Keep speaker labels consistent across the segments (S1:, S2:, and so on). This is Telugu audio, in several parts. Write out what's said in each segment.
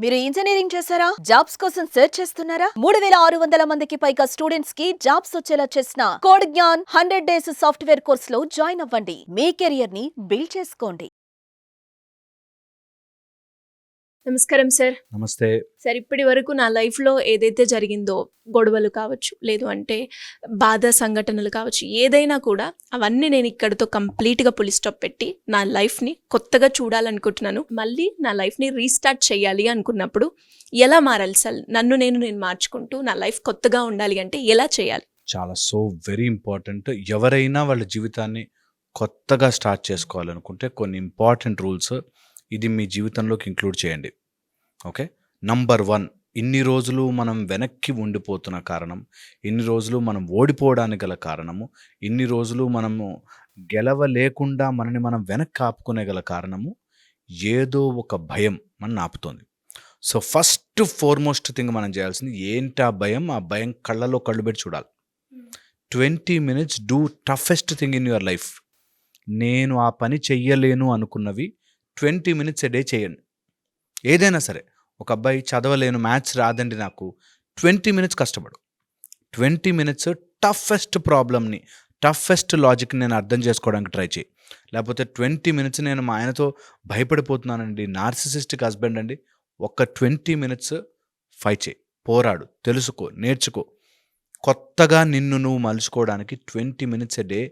S1: మీరు ఇంజనీరింగ్ చేశారా? జాబ్స్ కోసం సెర్చ్ చేస్తున్నారా? 3600 మందికి పైగా స్టూడెంట్స్ కి జాబ్స్ వచ్చేలా చేసిన code Gyan 100 days software course లో జాయిన్ అవ్వండి. మీ కెరియర్ ని బిల్డ్ చేసుకోండి.
S2: నమస్కారం సార్.
S3: నమస్తే.
S2: సార్, ఇప్పటి వరకు నా లైఫ్లో ఏదైతే జరిగిందో, గొడవలు కావచ్చు, లేదు అంటే బాధ సంఘటనలు కావచ్చు, ఏదైనా కూడా అవన్నీ నేను ఇక్కడితో కంప్లీట్గా పులి స్టాప్ పెట్టి నా లైఫ్ని కొత్తగా చూడాలనుకుంటున్నాను. మళ్ళీ నా లైఫ్ని రీస్టార్ట్ చేయాలి అనుకున్నప్పుడు ఎలా మారాలి సార్? నేను మార్చుకుంటూ నా లైఫ్ కొత్తగా ఉండాలి అంటే ఎలా చేయాలి?
S3: చాలా వెరీ ఇంపార్టెంట్. ఎవరైనా వాళ్ళ జీవితాన్ని కొత్తగా స్టార్ట్ చేసుకోవాలనుకుంటే కొన్ని ఇంపార్టెంట్ రూల్స్ ఇది మీ జీవితంలోకి ఇంక్లూడ్ చేయండి. ఓకే. నంబర్ 1, ఇన్ని రోజులు మనం వెనక్కి ఉండిపోతున్న కారణం, ఇన్ని రోజులు మనం ఓడిపోవడానికి గల కారణము, ఇన్ని రోజులు మనము గెలవలేకుండా మనని మనం వెనక్కి ఆపుకునే గల కారణము ఏదో ఒక భయం మన ఆపుతోంది. సో ఫస్ట్ ఫార్మోస్ట్ థింగ్ మనం చేయాల్సింది ఏంటి? ఆ భయం కళ్ళలో కళ్ళు పెట్టి చూడాలి. 20 minutes do toughest thing in your life. నేను ఆ పని చెయ్యలేను అనుకున్నవి 20 minutes a day చేయండి. ఏదైనా సరే, ఒక అబ్బాయి చదవలేను, మ్యాథ్స్ రాదండి నాకు, 20 minutes కష్టపడు. 20 minutes టఫెస్ట్ ప్రాబ్లమ్ని, టఫెస్ట్ లాజిక్ని నేను అర్థం చేసుకోవడానికి ట్రై చేయి. లేకపోతే 20 minutes నేను మా ఆయనతో భయపడిపోతున్నానండి, నార్సిసిస్టిక్ హస్బెండ్ అండి, ఒక్క 20 minutes ఫైట్ చేయి, పోరాడు, తెలుసుకో, నేర్చుకో. కొత్తగా నిన్ను నువ్వు మలుచుకోవడానికి 20 minutes a day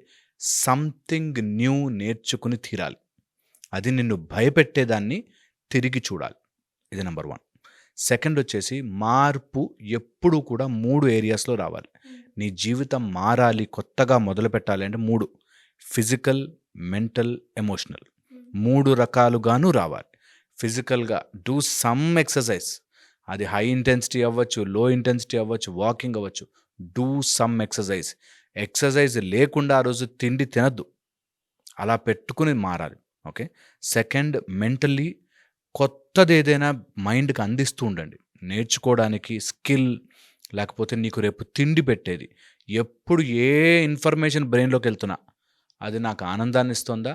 S3: something new నేర్చుకుని తీరాలి. అది నిన్ను భయపెట్టేదాన్ని తిరిగి చూడాలి. ఇది నెంబర్ 1. సెకండ్ వచ్చేసి, మార్పు ఎప్పుడూ కూడా 3 ఏరియాస్లో రావాలి. నీ జీవితం మారాలి, కొత్తగా మొదలు పెట్టాలి అంటే 3: ఫిజికల్, మెంటల్, ఎమోషనల్. 3 రకాలుగాను రావాలి. ఫిజికల్గా డూ సమ్ ఎక్సర్సైజ్. అది హై ఇంటెన్సిటీ అవ్వచ్చు, లో ఇంటెన్సిటీ అవ్వచ్చు, వాకింగ్ అవ్వచ్చు. Do some exercise. ఎక్సర్సైజ్ లేకుండా ఆ రోజు తిండి తినద్దు, అలా పెట్టుకుని మారాలి. ఓకే. సెకండ్, మెంటల్లీ కొత్తది ఏదైనా మైండ్కి అందిస్తూ ఉండండి. నేర్చుకోవడానికి స్కిల్, లేకపోతే నీకు రేపు తిండి పెట్టేది. ఎప్పుడు ఏ ఇన్ఫర్మేషన్ బ్రెయిన్లోకి వెళ్తున్నా అది నాకు ఆనందాన్ని ఇస్తుందా,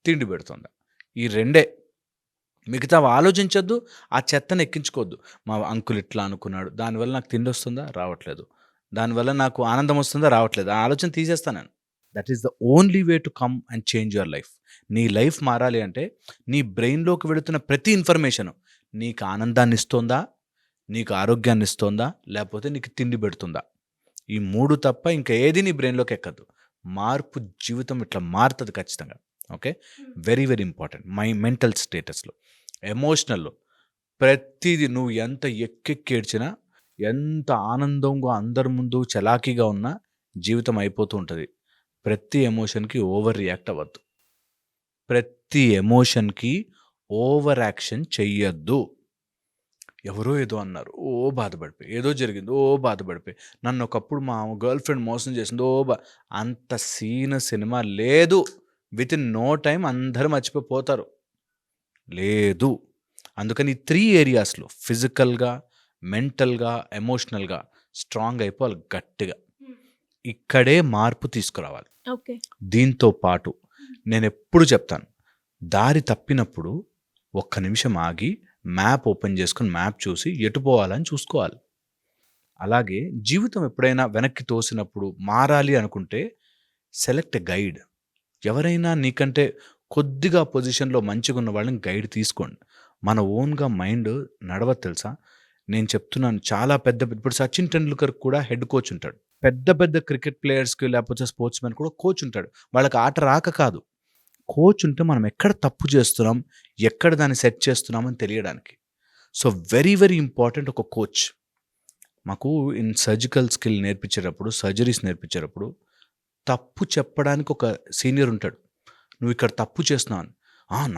S3: తిండి పెడుతుందా? ఈ రెండే. మిగతా ఆలోచించొద్దు, ఆ చెత్తను ఎక్కించుకోవద్దు. మా అంకుల్ ఇట్లా అనుకున్నాడు, దానివల్ల నాకు తిండి వస్తుందా? రావట్లేదు. దానివల్ల నాకు ఆనందం వస్తుందా? రావట్లేదు. ఆ ఆలోచన తీసేస్తాను నేను. That is the only way to come and change your life. నీ లైఫ్ మారాలి అంటే నీ బ్రెయిన్లోకి వెళుతున్న ప్రతి ఇన్ఫర్మేషను నీకు ఆనందాన్ని ఇస్తుందా, నీకు ఆరోగ్యాన్ని ఇస్తుందా, లేకపోతే నీకు తిండి పెడుతుందా? ఈ 3 తప్ప ఇంకా ఏది నీ బ్రెయిన్లోకి ఎక్కద్దు. మార్పు జీవితం ఇట్లా మారుతుంది ఖచ్చితంగా. Okay. Very very important. Mental స్టేటస్లో. ఎమోషనల్లో ప్రతిదీ నువ్వు ఎంత ఎక్కెక్కేడ్చినా, ఎంత ఆనందంగా అందరి ముందు చలాకీగా ఉన్నా జీవితం అయిపోతూ ఉంటుంది. ప్రతి ఎమోషన్కి ఓవర్ రియాక్ట్ అవ్వద్దు. ప్రతి ఎమోషన్కి ఓవర్ యాక్షన్ చెయ్యొద్దు. ఎవరో ఏదో అన్నారు, ఓ బాధపడిపోయి, ఏదో జరిగింది, ఓ బాధపడిపోయి, నన్ను ఒకప్పుడు మా గర్ల్ ఫ్రెండ్ మోసం చేసింది, అంత సినిమా లేదు. విత్ ఇన్ నో టైం అందరూ మర్చిపోతారు. లేదు. అందుకని 3 ఏరియాస్లో ఫిజికల్గా, మెంటల్గా, ఎమోషనల్గా స్ట్రాంగ్ అయిపోవాలి గట్టిగా. ఇక్కడే మార్పు తీసుకురావాలి.
S2: ఓకే.
S3: దీంతో పాటు నేను ఎప్పుడు చెప్తాను, దారి తప్పినప్పుడు ఒక్క నిమిషం ఆగి మ్యాప్ ఓపెన్ చేసుకుని మ్యాప్ చూసి ఎటు పోవాలని చూసుకోవాలి. అలాగే జీవితం ఎప్పుడైనా వెనక్కి తోసినప్పుడు మారాలి అనుకుంటే సెలెక్ట్ ఎ గైడ్. ఎవరైనా నీకంటే కొద్దిగా పొజిషన్లో మంచిగా ఉన్న వాళ్ళని గైడ్ తీసుకోండి. మన ఓన్గా మైండ్ నడవదు తెలుసా. నేను చెప్తున్నాను, చాలా ఇప్పుడు సచిన్ టెండూల్కర్ కూడా హెడ్ కోచ్ ఉంటాడు. పెద్ద క్రికెట్ ప్లేయర్స్కి లేకపోతే స్పోర్ట్స్ మెన్ కూడా కోచ్ ఉంటాడు. వాళ్ళకి ఆట రాక కాదు, కోచ్ ఉంటే మనం ఎక్కడ తప్పు చేస్తున్నాం, ఎక్కడ దాన్ని సెట్ చేస్తున్నామని తెలియడానికి. సో వెరీ వెరీ ఇంపార్టెంట్ ఒక కోచ్. మాకు ఇన్ సర్జికల్ స్కిల్ నేర్పించేటప్పుడు, సర్జరీస్ నేర్పించేటప్పుడు తప్పు చెప్పడానికి ఒక సీనియర్ ఉంటాడు. నువ్వు ఇక్కడ తప్పు చేస్తున్నావు అని,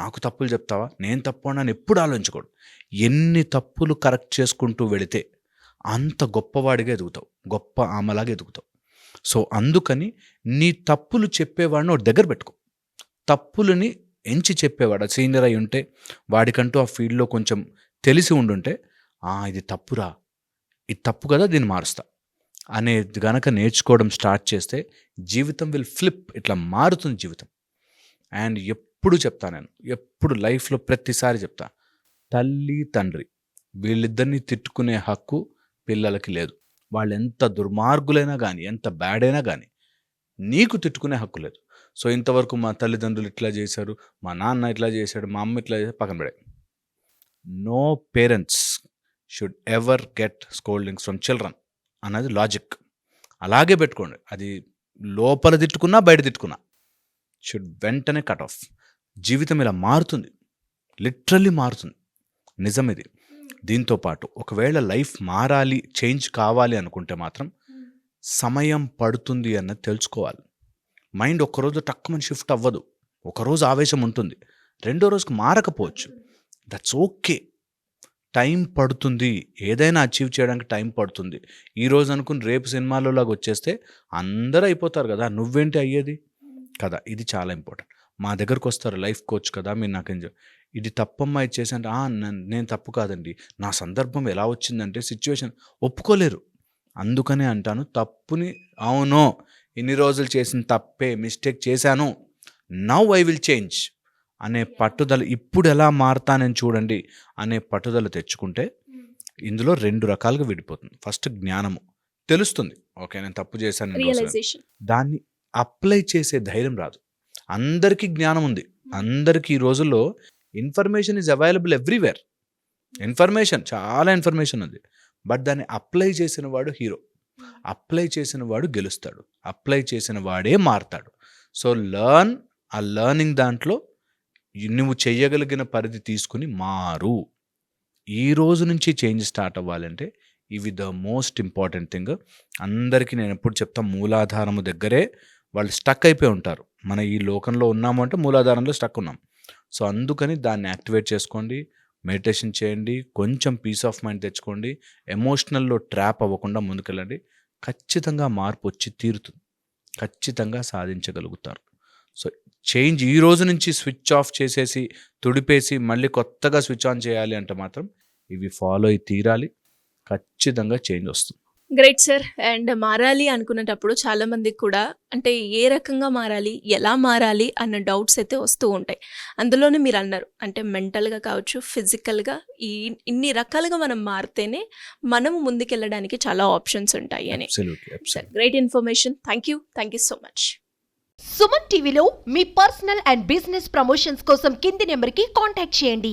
S3: నాకు తప్పులు చెప్తావా, నేను తప్పు అని ఎప్పుడు ఆలోచించకూడదు. ఎన్ని తప్పులు కరెక్ట్ చేసుకుంటూ వెళితే అంత గొప్పవాడిగా ఎదుగుతావు, గొప్ప ఆమెలాగా ఎదుగుతావు. సో అందుకని నీ తప్పులు చెప్పేవాడిని ఒక దగ్గర పెట్టుకో. తప్పులని ఎంచి చెప్పేవాడు సీనియర్ అయి ఉంటే, వాడికంటూ ఆ ఫీల్డ్లో కొంచెం తెలిసి ఉండుంటే, ఇది తప్పురా, ఇది తప్పు కదా, దీన్ని మారుస్తా అనేది గనక నేర్చుకోవడం స్టార్ట్ చేస్తే జీవితం విల్ ఫ్లిప్, ఇట్లా మారుతుంది జీవితం. అండ్ ఎప్పుడు చెప్తా నేను, ఎప్పుడు లైఫ్లో ప్రతిసారి చెప్తా, తల్లి తండ్రి వీళ్ళిద్దరిని తిట్టుకునే హక్కు పిల్లలకి లేదు. వాళ్ళు ఎంత దుర్మార్గులైనా కానీ, ఎంత బ్యాడ్ అయినా కానీ నీకు తిట్టుకునే హక్కు లేదు. సో ఇంతవరకు మా తల్లిదండ్రులు ఇట్లా చేశారు, మా నాన్న ఇట్లా చేశాడు, మా అమ్మ ఇట్లా చేశాడు, పక్కన పడే. No parents should ever get scoldings from children అన్నది లాజిక్. అలాగే పెట్టుకోండి. అది లోపల తిట్టుకున్నా బయట తిట్టుకున్నా షుడ్ వెంటనే కట్ ఆఫ్. జీవితం ఇలా మారుతుంది, లిటరల్లీ మారుతుంది, నిజం ఇది. దీంతో పాటు ఒకవేళ లైఫ్ మారాలి, చేంజ్ కావాలి అనుకుంటే మాత్రం సమయం పడుతుంది అన్నది తెలుసుకోవాలి. మైండ్ ఒక్కరోజు టక్కుమని షిఫ్ట్ అవ్వదు. ఒకరోజు ఆవేశం ఉంటుంది, రెండో రోజుకి మారకపోవచ్చు. That's okay. టైం పడుతుంది, ఏదైనా అచీవ్ చేయడానికి టైం పడుతుంది. ఈరోజు అనుకుని రేపు సినిమాలో లాగా వచ్చేస్తే అందరూ అయిపోతారు కదా, నువ్వేంటి అయ్యేది కదా. ఇది చాలా ఇంపార్టెంట్. మా దగ్గరకు వస్తారు లైఫ్ కోచ్ కదా, మీరు నాకేం ఇది తప్పమ్మా ఇచ్చేసంటే నేను తప్పు కాదండి, నా సందర్భం ఎలా వచ్చిందంటే సిచ్యువేషన్ ఒప్పుకోలేరు. అందుకనే అంటాను, తప్పుని అవునో ఇన్ని రోజులు చేసిన తప్పే, మిస్టేక్ చేశాను, నౌ ఐ విల్ చేంజ్ అనే పట్టుదల, ఇప్పుడు ఎలా మారతానని చూడండి అనే పట్టుదల తెచ్చుకుంటే ఇందులో 2 రకాలుగా విడిపోతుంది. ఫస్ట్ జ్ఞానము తెలుస్తుంది, ఓకే నేను తప్పు చేశాను,
S2: రియలైజేషన్.
S3: దాన్ని అప్లై చేసే ధైర్యం రాదు. అందరికీ జ్ఞానం ఉంది, అందరికీ ఈ రోజుల్లో information is available everywhere. Information, చాలా ఇన్ఫర్మేషన్ ఉంది, బట్ దాన్ని అప్లై చేసిన వాడు హీరో, అప్లై చేసిన వాడు గెలుస్తాడు, అప్లై చేసిన వాడే మారతాడు. సో లర్న్, ఆ లర్నింగ్ దాంట్లో నువ్వు చెయ్యగలిగిన పరిధి తీసుకుని మారు. ఈ రోజు నుంచి చేంజ్ స్టార్ట్ అవ్వాలంటే ఇవి ద మోస్ట్ ఇంపార్టెంట్ థింగ్. అందరికీ నేను ఎప్పుడు చెప్తా, మూలాధారము దగ్గరే వాళ్ళు స్టక్ అయిపోయి ఉంటారు. మన ఈ లోకంలో ఉన్నాము అంటే మూలాధారంలో స్టక్ ఉన్నాం. సో అందుకని దాన్ని యాక్టివేట్ చేసుకోండి, మెడిటేషన్ చేయండి, కొంచెం పీస్ ఆఫ్ మైండ్ తెచ్చుకోండి, ఎమోషనల్లో ట్రాప్ అవ్వకుండా ముందుకెళ్ళండి. ఖచ్చితంగా మార్పు వచ్చి తీరుతుంది, ఖచ్చితంగా సాధించగలుగుతారు. సో చేంజ్ ఈ రోజు నుంచి స్విచ్ ఆఫ్ చేసేసి తుడిపేసి మళ్ళీ కొత్తగా స్విచ్ ఆన్ చేయాలి అంటే మాత్రం ఇవి ఫాలో అయి తీరాలి, ఖచ్చితంగా చేంజ్ వస్తుంది.
S2: Great sir. అండ్ మారాలి అనుకునేటప్పుడు చాలా మందికి కూడా అంటే ఏ రకంగా మారాలి, ఎలా మారాలి అన్న డౌట్స్ అయితే వస్తూ ఉంటాయి. అందులోనే మీరు అన్నారు అంటే మెంటల్గా కావచ్చు, ఫిజికల్గా, ఇన్ని రకాలుగా మనం మారితేనే మనం ముందుకెళ్ళడానికి చాలా ఆప్షన్స్ ఉంటాయి అని. Sir great information. Thank you so much.
S4: Suman టీవీలో మీ పర్సనల్ అండ్ బిజినెస్ ప్రమోషన్స్ కోసం కింది నెంబర్కి కాంటాక్ట్ చేయండి.